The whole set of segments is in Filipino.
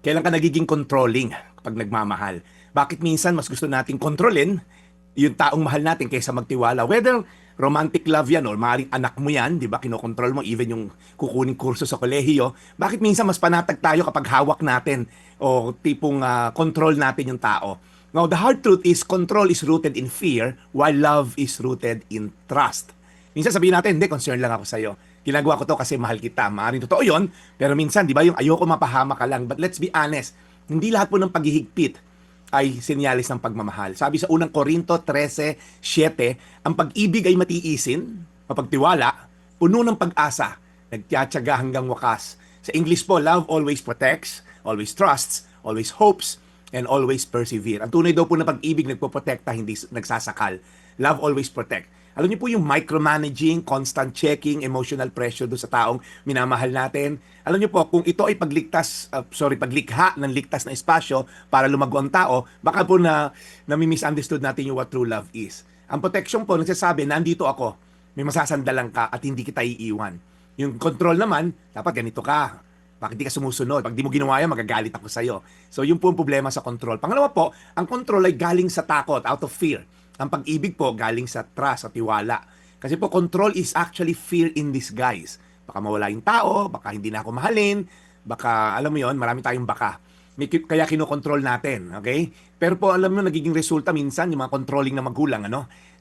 Kailan ka nagiging controlling kapag nagmamahal? Bakit minsan mas gusto nating kontrolin yung taong mahal natin kaysa magtiwala? Whether romantic love yan or maaaring anak mo yan, di ba? Kinokontrol mo even yung kukuning kurso sa kolehiyo. Bakit minsan mas panatag tayo kapag hawak natin o tipong control natin yung tao? Now, the hard truth is control is rooted in fear while love is rooted in trust. Minsan sabihin natin, hindi, concern lang ako sa'yo. Ginagawa ko to kasi mahal kita. Maaaring totoo yon, pero minsan, di ba, yung ayoko mapahama ka lang. But let's be honest, hindi lahat po ng paghihigpit ay sinyalis ng pagmamahal. Sabi sa unang Korinto 13:7, ang pag-ibig ay matiisin, mapagtiwala, puno ng pag-asa, nagtiyatsaga hanggang wakas. Sa English po, love always protects, always trusts, always hopes, and always persevere. Ang tunay daw po na pag-ibig nagpoprotekta, hindi nagsasakal. Love always protect. Alam niyo po yung micromanaging, constant checking, emotional pressure do sa taong minamahal natin. Alam niyo po, kung ito ay paglikha ng ligtas na espasyo para lumago ang tao, baka po nami-misunderstood natin yung what true love is. Ang protection po, nagsasabi, nandito ako, may masasandalan ka at hindi kita iiwan. Yung control naman, dapat ganito ka. Bakit di ka sumusunod? Pag di mo ginawa yan, magagalit ako sa'yo. So, yun po ang problema sa control. Pangalawa po, ang control ay galing sa takot, out of fear. Ang pag-ibig po galing sa trust at tiwala. Kasi po, control is actually fear in disguise. Baka mawala yung tao, baka hindi na ako mahalin, baka, alam mo yon, marami tayong baka. Kaya kinokontrol natin, okay? Pero po, alam mo, nagiging resulta minsan, yung mga controlling na magulang,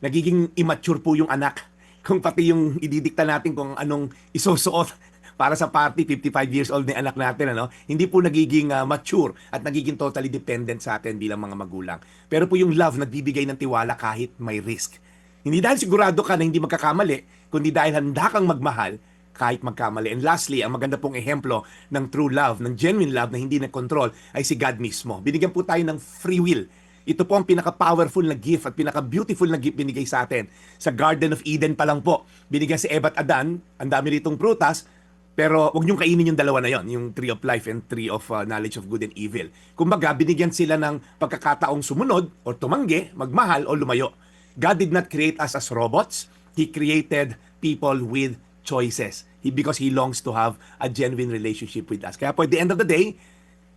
nagiging immature po yung anak. Kung pati yung ididikta natin kung anong isusuot para sa party, 55 years old na anak natin, hindi po nagiging mature at nagiging totally dependent sa atin bilang mga magulang. Pero po yung love, nagbibigay ng tiwala kahit may risk. Hindi dahil sigurado ka na hindi magkakamali, kundi dahil handa kang magmahal kahit magkamali. And lastly, ang maganda pong ehemplo ng true love, ng genuine love na hindi nag-control ay si God mismo. Binigyan po tayo ng free will. Ito po ang pinaka-powerful na gift at pinaka-beautiful na gift binigay sa atin. Sa Garden of Eden pa lang po, binigyan si Eva at Adan, ang dami ritong prutas, pero huwag niyong kainin yung dalawa na yon, yung tree of life and tree of knowledge of good and evil. Kumbaga, binigyan sila ng pagkakataong sumunod o tumanggi, magmahal o lumayo. God did not create us as robots. He created people with choices. Because He longs to have a genuine relationship with us. Kaya po, at the end of the day,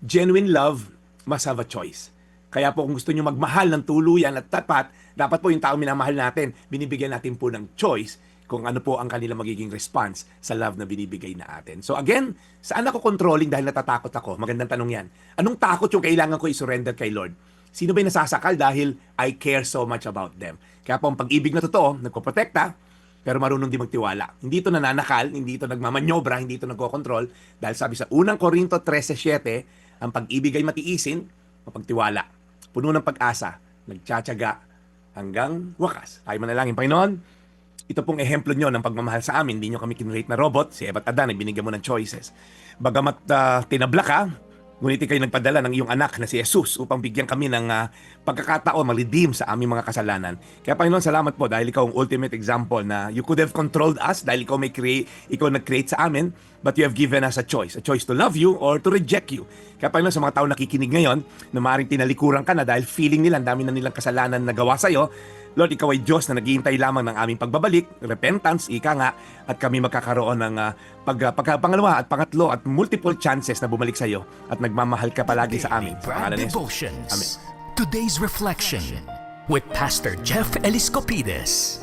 genuine love must have a choice. Kaya po kung gusto niyo magmahal ng tuluyan at tapat, dapat po yung tao minamahal natin, binibigyan natin po ng choice kung ano po ang kanilang magiging response sa love na binibigay na atin. So again, saan ako controlling dahil natatakot ako? Magandang tanong yan. Anong takot yung kailangan ko i-surrender kay Lord? Sino ba yung nasasakal dahil I care so much about them? Kaya po ang pag-ibig na totoo, nagpoprotekta, pero marunong din magtiwala. Hindi ito nananakal, hindi ito nagmamanyobra, hindi ito nagkokontrol. Dahil sabi sa unang Korinto 13:7, ang pag-ibig ay matiisin, mapagtiwala, puno ng pag-asa, nagtsatsaga hanggang wakas. Tayo manalangin, Panginoon, ito pong ehemplo nyo ng pagmamahal sa amin. Hindi nyo kami kinrate na robot. Si Eva at Adan, binigyan mo ng choices. Bagamat tinabla ka, ngunit kayo nagpadala ng iyong anak na si Jesus upang bigyan kami ng pagkakataon, ma-redeem sa aming mga kasalanan. Kaya Panginoon, salamat po dahil ikaw ang ultimate example na you could have controlled us dahil ikaw nag-create sa amin, but you have given us a choice to love you or to reject you. Kaya Panginoon, sa mga tao nakikinig ngayon na maaaring tinalikuran ka na dahil feeling nila ang dami na nilang kasalanan na gawa sa'yo, Lord, ikaw ay Diyos na naghihintay lamang ng aming pagbabalik, repentance, ika nga, at kami magkakaroon ng pangalawa at pangatlo at multiple chances na bumalik sa iyo at nagmamahal ka palagi sa amin. Sa pangalan ni Jesus. Amen. Today's Reflection with Pastor Jeff Eliscopides.